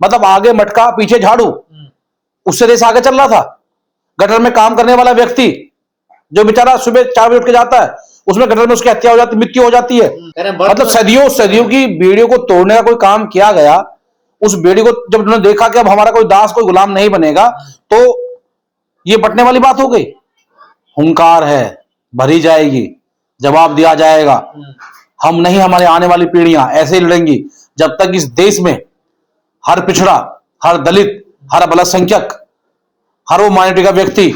मतलब आगे मटका पीछे झाड़ू, उससे देश आगे चल रहा था। गटर में काम करने वाला व्यक्ति जो बेचारा सुबह 4 बजे उठ के जाता है, उसमें गटर में उसकी हत्या हो जाती, मृत्यु हो जाती है। मतलब सदियों की बेड़ियों को तोड़ने का कोई काम किया गया। उस बेड़ी को जब उन्होंने देखा कि अब हमारा कोई दास कोई गुलाम नहीं बनेगा, तो ये बटने वाली बात हो गई। हुंकार है, भरी जाएगी, जवाब दिया जाएगा। हम नहीं, हमारे आने वाली पीढ़ियां ऐसे ही लड़ेंगी जब तक इस देश में हर पिछड़ा, हर दलित, हर अल्पसंख्यक, हर वो माइनॉरिटी का व्यक्ति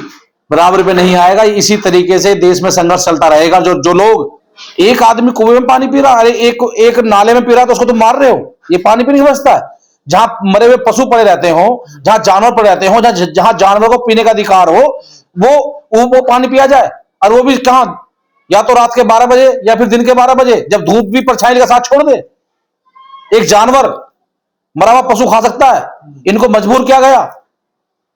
बराबर पे नहीं आएगा। इसी तरीके से देश में संघर्ष चलता रहेगा। जो लोग, एक आदमी कुएं में पानी पी रहा, अरे एक नाले में पी रहा, तो उसको तुम मार रहे हो। ये पानी पीने की व्यवस्था है। जहां मरे हुए पशु पड़े रहते हो, जहां जानवर पड़े रहते हो, जहां जानवर को पीने का अधिकार हो, वो पानी पिया जाए। और वो भी कहां? या तो रात के 12 बजे या फिर दिन के 12 बजे, जब धूप भी परछाई का साथ छोड़ दे। एक जानवर मरा हुआ पशु खा सकता है, इनको मजबूर किया गया।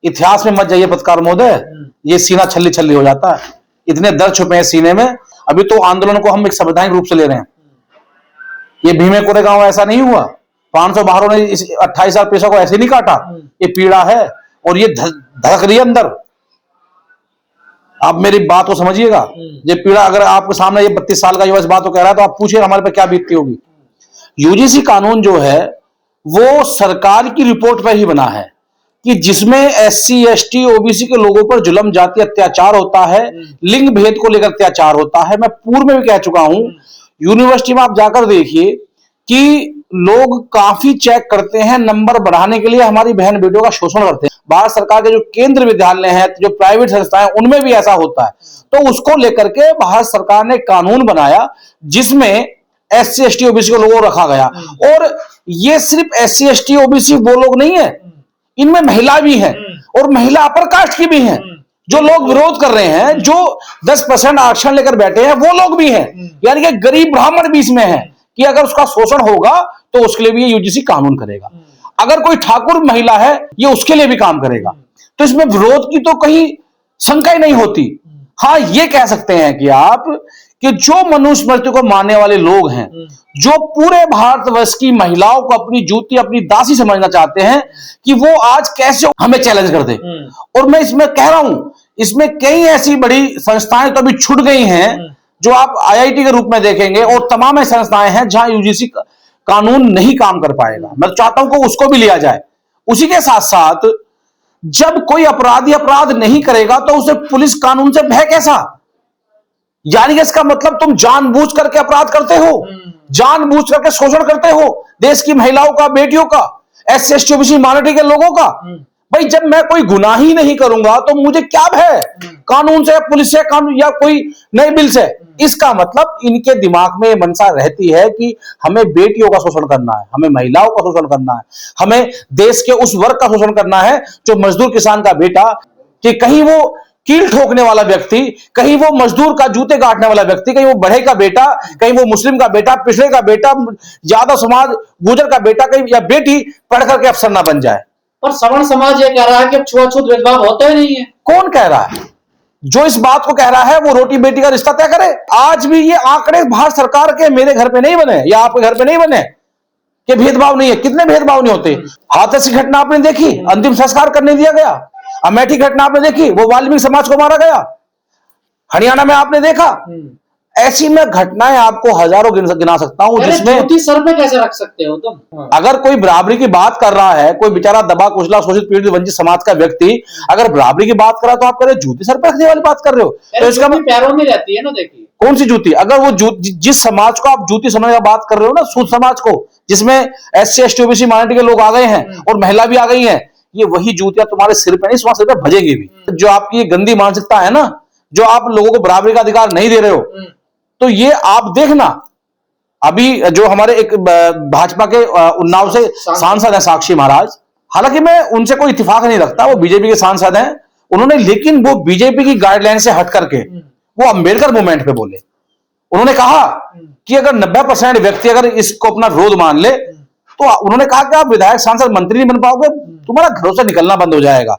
इतिहास में मत जाइए पत्रकार महोदय, ये सीना छल्ली छल्ली हो जाता है। इतने दर्द छुपे हैं सीने में। अभी तो आंदोलन को हम एक संवैधानिक रूप से ले रहे हैं। ये भीमे कोरेगांव ऐसा नहीं हुआ, 500 बाहरों ने इस 28,000 पैसों को ऐसे नहीं काटा। ये पीड़ा है और ये धड़क रही है अंदर। आप मेरी बात को समझिएगा। ये पीड़ा अगर आपके सामने ये 32 साल का युवा इस बात को कह रहा है, तो आप पूछिए हमारे पे क्या बीतती होगी। यूजीसी कानून जो है वो सरकार की रिपोर्ट पर ही बना है कि जिसमें एससी, एसटी, ओबीसी के लोगों पर जुल्म, जाति अत्याचार होता है, लिंग भेद को लेकर अत्याचार होता है। मैं पूर्व में भी कह चुका हूं, यूनिवर्सिटी में आप जाकर देखिए कि लोग काफी चेक करते हैं, नंबर बढ़ाने के लिए हमारी बहन बेटियों का शोषण करते हैं। भारत सरकार के जो केंद्र विद्यालय हैं, जो प्राइवेट संस्थाएं, उनमें भी ऐसा होता है। तो उसको लेकर के भारत सरकार ने कानून बनाया जिसमें एससी, एसटी, ओबीसी को लोगों को रखा गया। और ये सिर्फ एससी, एसटी, ओबीसी वो लोग नहीं है, इनमें महिला भी है और महिला अपर कास्ट की भी है। जो लोग विरोध कर रहे हैं, जो 10% आरक्षण लेकर बैठे हैं, वो लोग भी हैं। यानी कि गरीब ब्राह्मण भी इसमें है कि अगर उसका शोषण होगा तो उसके लिए भी ये यूजीसी कानून करेगा। अगर कोई ठाकुर महिला है, ये उसके लिए भी काम करेगा। तो इसमें विरोध की तो कहीं शंका ही नहीं होती। हाँ, ये कह सकते हैं कि आप कि जो मनुस्मृति को मानने वाले लोग हैं, जो पूरे भारतवर्ष की महिलाओं को अपनी जूती, अपनी दासी समझना चाहते हैं, कि वो आज कैसे हमें चैलेंज कर दे। और मैं इसमें कह रहा हूं, इसमें कई ऐसी बड़ी संस्थाएं तो अभी छूट गई हैं जो आप आईआईटी के रूप में देखेंगे, और तमाम ऐसी संस्थाएं हैं जहां यूजीसी कानून नहीं काम कर पाएगा। मैं चाहता हूं कि उसको भी लिया जाए। उसी के साथ साथ जब कोई अपराधी अपराध नहीं करेगा तो उसे पुलिस कानून से भय कैसा? यानी कि इसका मतलब तुम जानबूझ करके अपराध करते हो, जानबूझ करके शोषण करते हो देश की महिलाओं का, बेटियों का, एससी, एसटी, ओबीसी माइनॉरिटी के लोगों का। भाई, जब मैं कोई गुनाह ही नहीं करूंगा तो मुझे क्या भय कानून से, पुलिस से, कानून या कोई नए बिल से? इसका मतलब इनके दिमाग में मंशा रहती है कि हमें बेटियों का शोषण करना है, हमें महिलाओं का शोषण करना है, हमें देश के उस वर्ग का शोषण करना है जो मजदूर किसान का बेटा, कि कहीं वो कील ठोकने वाला व्यक्ति, कहीं वो मजदूर का जूते काटने वाला व्यक्ति, कहीं वो बढ़ई का बेटा, कहीं वो मुस्लिम का बेटा, पिछड़े का बेटा, यादव समाज, गुर्जर का बेटा, कहीं या बेटी पढ़ करके अफसर ना बन जाए। पर सवर्ण समाज ये कह रहा है कि अब छुआछूत भेदभाव होता ही नहीं है। कौन कह रहा है? जो इस बात को कह रहा है वो रोटी बेटी का रिश्ता तय करे। आज भी ये आंकड़े भारत सरकार के मेरे घर पे नहीं बने या आपके घर पे नहीं बने कि भेदभाव नहीं है। कितने भेदभाव नहीं होते। हाथरस की घटना आपने देखी, अंतिम संस्कार करने दिया गया। अमेठी घटना आपने देखी, वो वाल्मीकि समाज को मारा गया। हरियाणा में आपने देखा। ऐसी मैं घटनाएं आपको हजारों गिना सकता हूं, जिसमें सर पे कैसे रख सकते हो तुम? अगर कोई बराबरी की बात कर रहा है, कोई बेचारा दबा कुचला, शोषित, पीड़ित, वंचित समाज का व्यक्ति अगर बराबरी की बात कर रहा है, तो आप कह रहे जूती सर पे रखने वाली बात कर रहे हो। तो इसका पैरों में रहती है ना। देखिए कौन सी जूती? अगर वो जिस समाज को आप जूती समझने की बात कर रहे हो ना, सूद समाज को, जिसमें एससी, एसटी, ओबीसी माइनॉरिटी के लोग आ गए हैं और महिला भी आ गई है, ये वही जूतियां तुम्हारे सिर पे नहीं, सिर पे भजेंगे भी। जो आपकी गंदी मानसिकता है ना, जो आप लोगों को बराबरी का अधिकार नहीं दे रहे हो, तो ये आप देखना। अभी जो हमारे एक भाजपा के उन्नाव से सांसद हैं साक्षी महाराज, हालांकि मैं उनसे कोई इत्तेफाक नहीं रखता, वो बीजेपी के सांसद हैं, उन्होंने लेकिन वो बीजेपी की गाइडलाइन से हट करके वो अंबेडकर मूवमेंट पे बोले। उन्होंने कहा कि अगर 90% व्यक्ति अगर इसको अपना विरोध मान ले, तो उन्होंने कहा कि आप विधायक, सांसद, मंत्री नहीं बन पाओगे, तुम्हारा घरों से निकलना बंद हो जाएगा।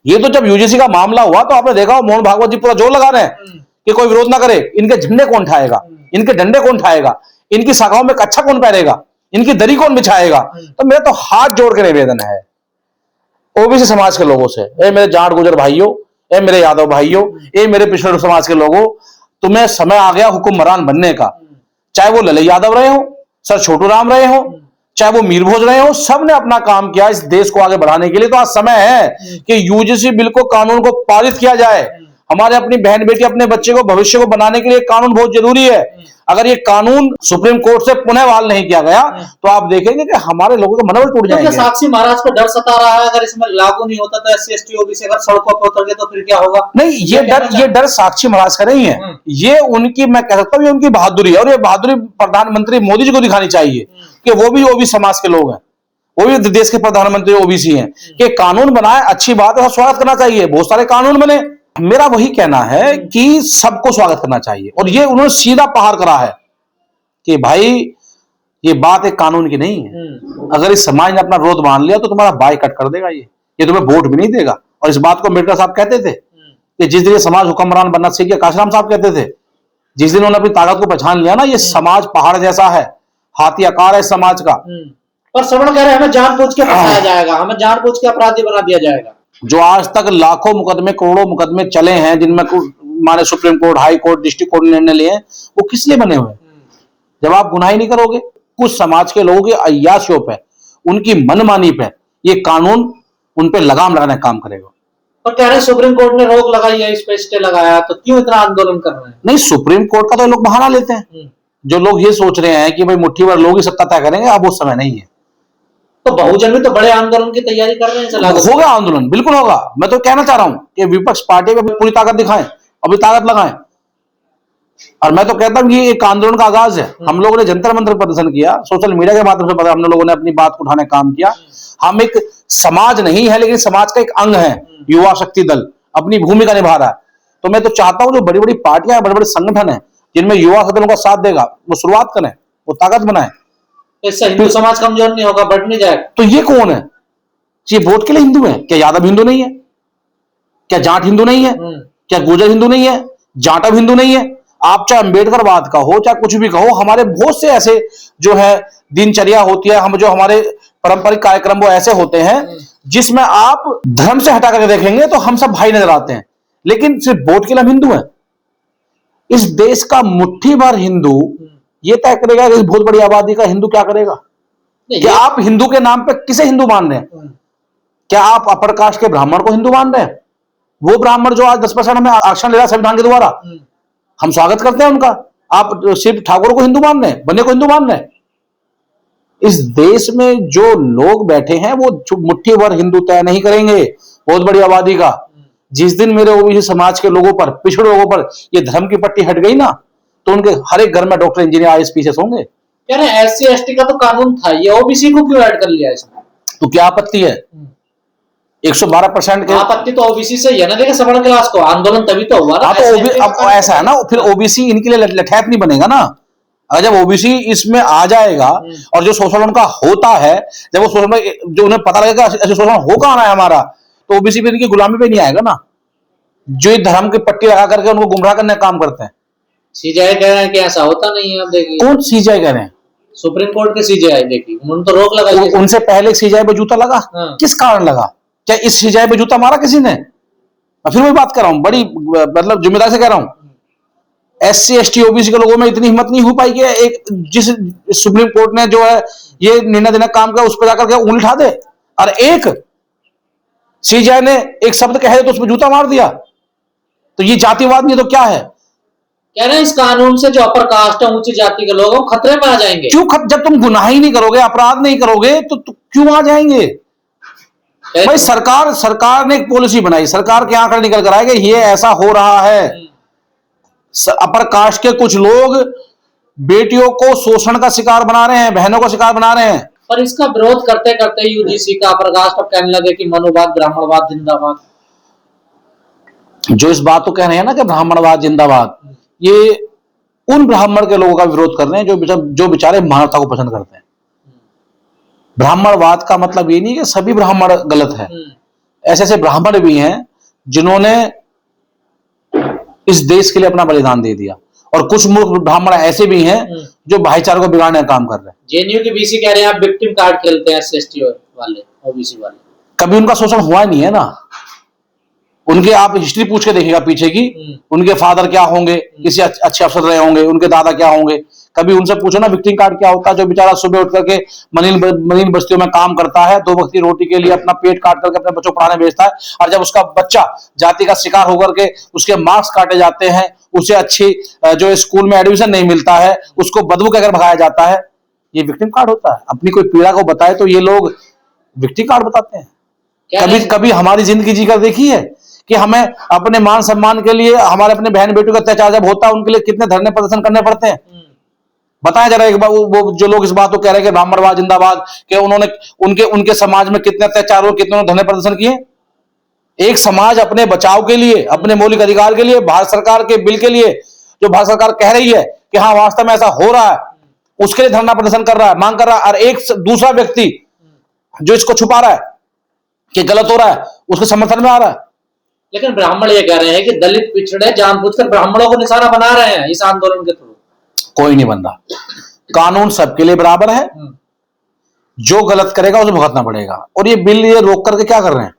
ये तो जब यूजीसी का मामला हुआ तो आपने देखा मोहन भागवत जी पूरा जोर लगा रहे हैं कि कोई विरोध ना करे, इनके झंडे कौन उठाएगा, इनके डंडे कौन उठाएगा, इनकी शाखाओं में कच्छा कौन पहनेगा, इनकी दरी कौन बिछाएगा? तो मेरा तो हाथ जोड़ के निवेदन है ओबीसी समाज के लोगों से, ए मेरे जाट गुजर भाइयों, ए मेरे यादव भाइयों, ए मेरे पिछड़े समाज के लोगों, तुम्हें समय आ गया हुक्मरान बनने का। चाहे वो लले यादव रहे हो, सर छोटू राम रहे हो, चाहे वो मीर भोज रहे हो, सबने अपना काम किया इस देश को आगे बढ़ाने के लिए। तो आज समय है कि यूजीसी बिल को, कानून को पारित किया जाए। हमारे अपनी बहन बेटी, अपने बच्चे को, भविष्य को बनाने के लिए कानून बहुत जरूरी है। अगर ये कानून सुप्रीम कोर्ट से पुनः बहाल नहीं किया गया तो आप देखेंगे कि हमारे लोगों के मनोबल टूट जाएंगे। साक्षी महाराज को डर सता रहा है, अगर इसमें लागू नहीं होता तो SC ST OBC अगर सड़कों पर उतर गए तो फिर क्या होगा? नहीं, ये डर साक्षी महाराज का नहीं है, ये उनकी, मैं कह सकता हूँ, ये उनकी बहादुरी है। और ये बहादुरी प्रधानमंत्री मोदी जी को दिखानी चाहिए कि वो भी ओबीसी समाज के लोग हैं, वो भी देश के प्रधानमंत्री ओबीसी हैं। कि कानून बनाए, अच्छी बात है, स्वागत करना चाहिए, बहुत सारे कानून बने। मेरा वही कहना है कि सबको स्वागत करना चाहिए। और ये उन्होंने सीधा प्रहार करा है कि भाई ये बात एक कानून की नहीं है। अगर इस समाज ने अपना विरोध मान लिया तो तुम्हारा बाइकआउट कर देगा, ये तुम्हें वोट भी नहीं देगा। और इस बात को अम्बेडकर साहब कहते थे कि जिस दिन ये समाज हुक्मरान बनना सीख गया, काशीराम साहब कहते थे, जिस दिन उन्होंने अपनी ताकत को पहचान लिया ना, ये समाज पहाड़ जैसा है, हाथी आकार है इस समाज का। पर श्रवण कह रहे हैं हमें जानबूझ के फंसाया जाएगा, हमें जानबूझ के अपराधी बना दिया जाएगा। जो आज तक लाखों मुकदमे, करोड़ों मुकदमे चले हैं, जिनमें माने supreme court, high court, district court ने निर्णय लिए हैं, वो किस लिए बने हुए हैं? जब आप गुनाह ही नहीं करोगे। कुछ समाज के लोगों की अय्याशियों पे, उनकी मनमानी पे ये कानून उन पे लगाम लगाने का काम करेगा। और कह रहे हैं सुप्रीम कोर्ट ने रोक लगाई है, इस पे स्टे लगाया, तो क्यों इतना आंदोलन कर रहे हैं? नहीं, सुप्रीम कोर्ट का तो लोग बहाना लेते हैं। जो लोग ये सोच रहे हैं कि भाई मुट्ठी भर लोग ही सत्ता तय करेंगे, अब वो समय नहीं है। तो बहुजन भी तो बड़े आंदोलन की तैयारी कर रहे हैं। होगा आंदोलन, बिल्कुल होगा। मैं तो कहना चाह रहा हूं कि विपक्ष पार्टी में पूरी ताकत दिखाएं, अभी ताकत लगाएं। और मैं तो कहता हूं कि ये एक आंदोलन का आगाज है। हम लोगों ने जंतर मंतर प्रदर्शन किया, सोशल मीडिया के माध्यम से पता, हम लोगों ने अपनी बात को उठाने का काम किया। हम एक समाज नहीं है, लेकिन समाज का एक अंग है। युवा शक्ति दल अपनी भूमिका निभा रहा है। तो मैं तो चाहता हूं जो बड़ी बड़ी पार्टियां, बड़े बड़े संगठन है जिनमें युवा सदनों का साथ देगा, वो शुरुआत करें, वो ताकत बनाए। इससे हिंदू समाज कमजोर नहीं होगा, बढ़ नहीं जाएगा। तो ये कौन है? ये वोट के लिए हिंदू है क्या? यादव हिंदू नहीं है क्या? जाट हिंदू नहीं है क्या? गुर्जर हिंदू नहीं है? जाटव हिंदू नहीं है? आप चाहे अम्बेडकरवाद का हो, चाहे कुछ भी कहो, हमारे बहुत से ऐसे जो है दिनचर्या होती है, हम जो हमारे पारंपरिक कार्यक्रम वो ऐसे होते हैं जिसमें आप धर्म से हटा करके देखेंगे तो हम सब भाई नजर आते हैं। लेकिन सिर्फ वोट के लिए हम हिंदू हैं। इस देश का मुट्ठी भर हिंदू ये तय करेगा कि इस बहुत बड़ी आबादी का हिंदू क्या करेगा। क्या आप हिंदू के नाम पे किसे हिंदू मान रहे हैं? क्या आप अपर कास्ट के ब्राह्मण को हिंदू मान रहे हैं? वो ब्राह्मण जो आज 10% हमें आरक्षण ले रहा है संविधान के द्वारा, हम स्वागत करते हैं उनका। आप शिव ठाकुर को हिंदू मान रहे हैं, बन्ने को हिंदू मान रहे हैं। इस देश में जो लोग बैठे हैं वो मुट्ठी भर हिंदू तय नहीं करेंगे बहुत बड़ी आबादी का। जिस दिन मेरे ओबीसी समाज के लोगों पर, पिछड़े लोगों पर ये धर्म की पट्टी हट गई ना, तो उनके हर एक घर में डॉक्टर, इंजीनियर, IAS PCS होंगे। कह रहे हैं SC ST का तो कानून था, ये ओबीसी को क्यों ऐड कर लिया इसमें? तो क्या आपत्ति है? 112% के आपत्ति तो ओबीसी से है ना, देखिए सवर्ण क्लास को आंदोलन तभी तो हुआ ना। तो अब ऐसा है ना, फिर ओबीसी इनके लिए लठैत नहीं बनेगा ना। अगर जब ओबीसी इसमें आ जाएगा और जो शोषण उनका होता है, जब वो शोषण, जो उन्हें पता लगेगा ऐसे शोषण हो कहां रहा है हमारा, तो ओबीसी भी इनकी गुलामी पे नहीं आएगा ना, जो धर्म की पट्टी लगा करके उनको गुमराह करने का काम करते हैं। सीजेआई कह रहे हैं कि ऐसा होता नहीं है। आप देखिए कौन सीजेआई कह रहे हैं? सुप्रीम कोर्ट के सीजेआई, देखिए उन्होंने तो रोक लगाई। उनसे पहले सीजेआई पे जूता लगा, किस कारण लगा? क्या इस सीजेआई पे जूता मारा किसी ने? फिर वही बात कर रहा हूं, बड़ी मतलब जिम्मेदारी से कह रहा हूं, SC ST OBC के लोगों में इतनी हिम्मत नहीं हो पाई कि एक जिस सुप्रीम कोर्ट ने जो है ये निर्णय देने का काम किया उस पर जाकर के उंगली उठा दे, और एक सीजेआई ने एक शब्द कहे तो उसमें जूता मार दिया। तो ये जातिवाद नहीं तो क्या है? कह रहे हैं इस कानून से जो अपर कास्ट है, ऊंची जाति के लोग खतरे में आ जाएंगे। क्यों? जब तुम गुनाह ही नहीं करोगे, अपराध नहीं करोगे, तो क्यों आ जाएंगे? भाई सरकार ने एक पॉलिसी बनाई, सरकार के आंकड़े निकल कर आएंगे, ये ऐसा हो रहा है। अपर कास्ट के कुछ लोग बेटियों को शोषण का शिकार बना रहे हैं, बहनों का शिकार बना रहे हैं। पर इसका विरोध करते करते यूजीसी का अपर कास्ट अब कहने लगे कि मनोवाद, ब्राह्मणवाद जिंदाबाद। जो इस बात को कह रहे हैं ना कि ब्राह्मणवाद जिंदाबाद, ये उन ब्राह्मण के लोगों का विरोध कर रहे हैं जो बेचारे मानवता को पसंद करते हैं। ब्राह्मणवाद का मतलब ये नहीं कि सभी ब्राह्मण गलत है। ऐसे ऐसे ब्राह्मण भी हैं जिन्होंने इस देश के लिए अपना बलिदान दे दिया, और कुछ मूर्ख ब्राह्मण ऐसे भी हैं जो भाईचारे को बिगाड़ने का काम कर रहे हैं। जेएनयू के बीसी कह रहे हैं आप विक्टिम कार्ड खेलते हैं SC/ST वाले, ओबीसी वाले। कभी उनका शोषण हुआ नहीं है ना। उनके आप हिस्ट्री पूछ के देखिएगा पीछे की, उनके फादर क्या होंगे, किसी अच्छे अफसर रहे होंगे, उनके दादा क्या होंगे। कभी उनसे पूछो ना विक्टिम कार्ड क्या होता है। जो बेचारा सुबह उठ करके मलिन बस्तियों में काम करता है, 2 वक्त की रोटी के लिए अपना पेट काट करके अपने बच्चों को पढ़ाने भेजता है, और जब उसका बच्चा जाति का शिकार होकर के उसके मार्क्स काटे जाते हैं, उसे अच्छी जो स्कूल में एडमिशन नहीं मिलता है, उसको बदबू कहकर भगाया जाता है, ये विक्टिम कार्ड होता है। अपनी कोई पीड़ा को बताए तो ये लोग विक्टिम कार्ड बताते हैं। कभी हमारी जिंदगी जीकर देखी है कि हमें अपने मान सम्मान के लिए, हमारे अपने बहन बेटियों का अत्याचार जब होता है, उनके लिए कितने धरने प्रदर्शन करने पड़ते हैं। बताएं जरा एक बार, वो जो लोग इस बात को कह रहे हैं कि ब्राह्मणवाद जिंदाबाद, कि उन्होंने उनके समाज में कितने अत्याचार और कितने धरने प्रदर्शन किए। एक समाज अपने बचाव के लिए, अपने मौलिक अधिकार के लिए, भारत सरकार के बिल के लिए, जो भारत सरकार कह रही है कि हाँ वास्तव में ऐसा हो रहा है, उसके लिए धरना प्रदर्शन कर रहा है, मांग कर रहा है, और एक दूसरा व्यक्ति जो इसको छुपा रहा है कि गलत हो रहा है, उसके समर्थन में आ रहा है। लेकिन ब्राह्मण ये कह रहे हैं कि दलित पिछड़े जानबूझकर ब्राह्मणों को निशाना बना रहे हैं इस आंदोलन के थ्रू। कोई नहीं बन रहा। कानून सबके लिए बराबर है, जो गलत करेगा उसे भुगतना पड़ेगा। और ये बिल ये रोक करके क्या कर रहे हैं,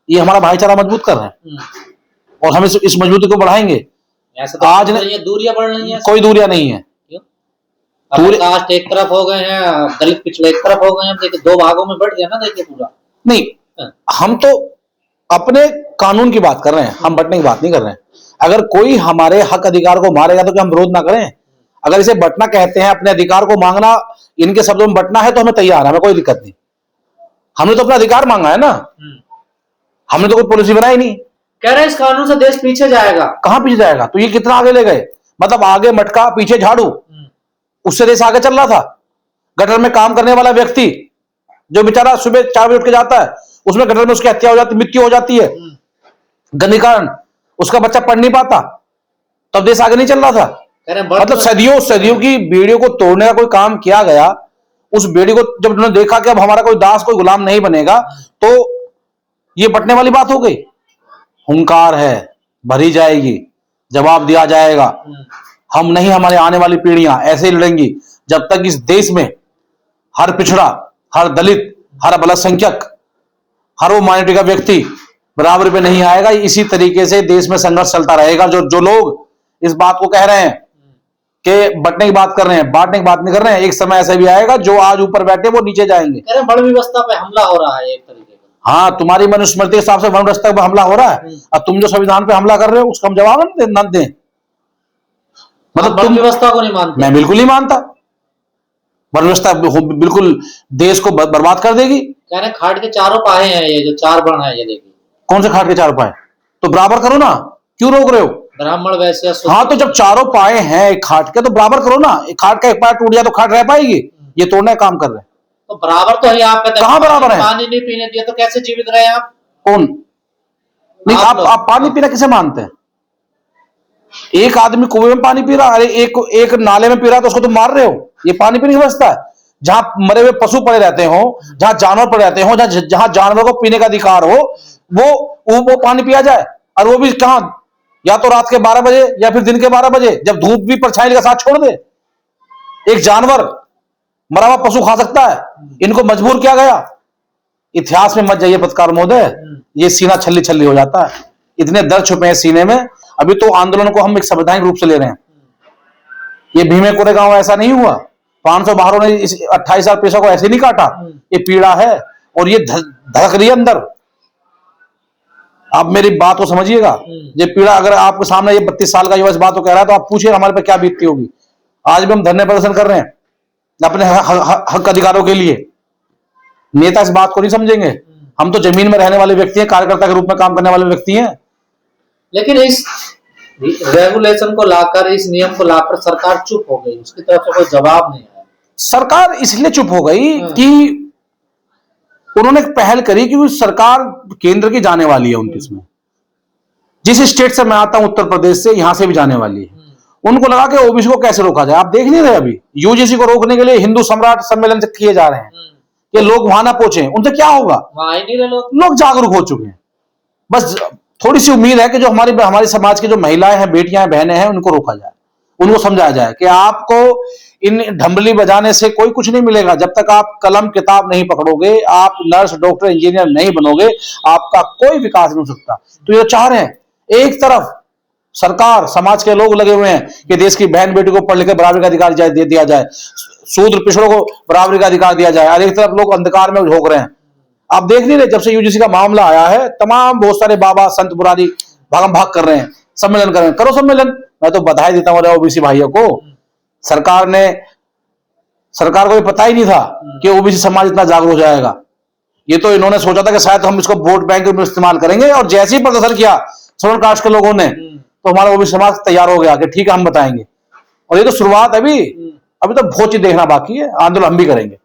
ये हमारा भाईचारा मजबूत कर रहे हैं, और हम इस मजबूती को बढ़ाएंगे। तो आज दूरियां बढ़ रही हैं, कोई दूरियां नहीं है। कास्ट एक तरफ हो गए हैं, दलित पिछड़े एक तरफ हो गए हैं, देखिए 2 भागों में बढ़ गया ना, देखिए पूरा। नहीं, हम तो अपने कानून की बात कर रहे हैं, हम बंटने की बात नहीं कर रहे हैं। अगर कोई हमारे हक अधिकार को मारेगा तो क्या हम विरोध ना करें? अगर इसे बंटना कहते हैं, अपने अधिकार को मांगना, इनके शब्दों में बंटना है, तो हमें तैयार है, हमें कोई दिक्कत नहीं। हमने तो अपना अधिकार मांगा है ना, हमने तो कोई पॉलिसी बनाई नहीं। कह रहे हैं इस कानून से देश पीछे जाएगा। कहां पीछे जाएगा? तो ये कितना आगे ले गए, मतलब आगे मटका पीछे झाड़ू, उससे देश आगे चल रहा था। गटर में काम करने वाला व्यक्ति जो बेचारा सुबह 4 बजे उठ के जाता है, उसमें गटर में उसकी हत्या हो जाती, मृत्यु हो जाती है गंदगी कारण, उसका बच्चा पढ़ नहीं पाता, तब देश आगे नहीं चल रहा था। मतलब सदियों की बेड़ियों को तोड़ने का कोई काम किया गया। उस बेड़ी को जब उन्होंने देखा कि अब हमारा कोई दास, कोई गुलाम नहीं बनेगा, तो ये बटने वाली बात हो गई। हुंकार है, भरी जाएगी, जवाब दिया जाएगा। हम नहीं, हमारे आने वाली पीढ़ियां ऐसे ही लड़ेंगी जब तक इस देश में हर पिछड़ा, हर दलित, हर अल्पसंख्यक, हर वो माइनॉरिटी का व्यक्ति बराबर पे नहीं आएगा। इसी तरीके से देश में संघर्ष चलता रहेगा। जो लोग इस बात को कह रहे हैं कि बंटने की बात कर रहे हैं, बांटने की बात नहीं कर रहे हैं, एक समय ऐसा भी आएगा जो आज ऊपर बैठे वो नीचे जाएंगे। वर्ण व्यवस्था पे हमला हो रहा है एक तरीके का। हाँ, तुम्हारी मनुस्मृति के हिसाब से वर्ण व्यवस्था पे हमला हो रहा है, और तुम जो संविधान पे हमला कर रहे हो उसका हम जवाब न दें। मतलब तुम व्यवस्था को नहीं मानते? मैं बिल्कुल नहीं मानता। वर्ण व्यवस्था बिल्कुल देश को बर्बाद कर देगी। कह रहे खाट के चारों पाए हैं, ये जो 4 वर्ण है, ये देखिए। कौन से खाट के 4 पाए? तो बराबर करो ना, क्यों रोक रहे हो? ब्राह्मण वैश्य। हाँ, तो जब 4 पाए हैं एक खाट के, तो बराबर करो ना। एक खाट का एक पाया टूट जाए तो खाट रह पाएगी? ये तोड़ने का काम कर रहे हैं। तो बराबर तो है आप कहते हैं। कहां बराबर है? पानी नहीं पीने दिया तो कैसे जीवित रहे आप? कौन नहीं? आप पानी पीना किसे मानते हैं? एक आदमी कुएं में पानी पी रहा है, एक नाले में पी रहा है, तो उसको तुम मार रहे हो? ये पानी पीने की व्यवस्था है? जहां मरे हुए पशु पड़े रहते हो, जहां जानवर पड़े रहते हो, जहां जानवर को पीने का अधिकार हो, वो पानी पिया जाए। और वो भी कहां? या तो रात के 12 बजे या फिर दिन के 12 बजे, जब धूप भी परछाई का साथ छोड़ दे। एक जानवर मरा हुआ पशु खा सकता है? इनको मजबूर किया गया। इतिहास में मत जाइए पत्रकार महोदय, ये सीना छल्ली छल्ली हो जाता है। इतने दर्द छुपे हैं सीने में। अभी तो आंदोलन को हम एक संवैधानिक रूप से ले रहे हैं। ये भीमे कोरेगांव ऐसा नहीं हुआ, 500 बाहरों ने इस 28,000 पैसों को ऐसे नहीं काटा। ये पीड़ा है और ये धड़क रही है अंदर। आप मेरी बात को समझिएगा। ये पीड़ा अगर आपके सामने ये 32 साल का युवा इस बात को कह रहा है, तो आप पूछिए हमारे पे क्या बीतती होगी। आज भी हम धरने प्रदर्शन कर रहे हैं अपने हक अधिकारों के लिए। नेता इस बात को नहीं समझेंगे। हम तो जमीन में रहने वाले व्यक्ति हैं, कार्यकर्ता के रूप में काम करने वाले व्यक्ति हैं। लेकिन इस रेगुलेशन को लाकर, इस नियम को लाकर सरकार चुप हो गई, उसकी तरफ से कोई जवाब नहीं आया। सरकार इसलिए चुप हो गई कि उन्होंने पहल करी कि सरकार केंद्र की जाने वाली है 29 में। जिस स्टेट से मैं आता हूं, उत्तर प्रदेश से, यहां से भी जाने वाली है। उनको लगा कि ओबीसी को कैसे रोका जाए। आप देख नहीं रहे, अभी यूजीसी को रोकने के लिए हिंदू सम्राट सम्मेलन किए जा रहे हैं कि लोग वहां ना पहुंचे। उनसे क्या होगा? वहां ही नहीं रहे लोग जागरूक हो चुके हैं। बस थोड़ी सी उम्मीद है कि जो हमारी समाज की जो महिलाएं हैं, बेटियां हैं, बहनें हैं, उनको रोका जाए। उनको समझाया जाए कि आपको इन ढंबली बजाने से कोई कुछ नहीं मिलेगा। जब तक आप कलम किताब नहीं पकड़ोगे, आप नर्स डॉक्टर इंजीनियर नहीं बनोगे, आपका कोई विकास नहीं हो सकता। तो ये चाह रहे हैं, एक तरफ सरकार समाज के लोग लगे हुए हैं कि देश की बहन बेटी को पढ़ लिखकर बराबरी का अधिकार दे दिया जाए, शूद्र पिछड़ों को बराबरी का अधिकार दिया जाए, और एक तरफ लोग अंधकार में झोंक रहे हैं। आप देख नहीं रहे, जब से यूजीसी का मामला आया है, तमाम बहुत सारे बाबा संत पुरानी भागम भाग कर रहे हैं, सम्मेलन कर रहे हैं। करो सम्मेलन, मैं तो बधाई देता हूँ ओबीसी भाइयों को। सरकार को ये पता ही नहीं था कि ओबीसी समाज इतना जागरूक हो जाएगा। ये तो इन्होंने सोचा था कि शायद हम इसको वोट बैंक में इस्तेमाल करेंगे, और जैसे ही प्रदर्शन किया श्रवण कास्ट के लोगों ने, तो हमारा ओबीसी समाज तैयार हो गया कि ठीक है हम बताएंगे। और ये तो शुरुआत, अभी तो बहुत चीज देखना बाकी है, आंदोलन हम भी करेंगे।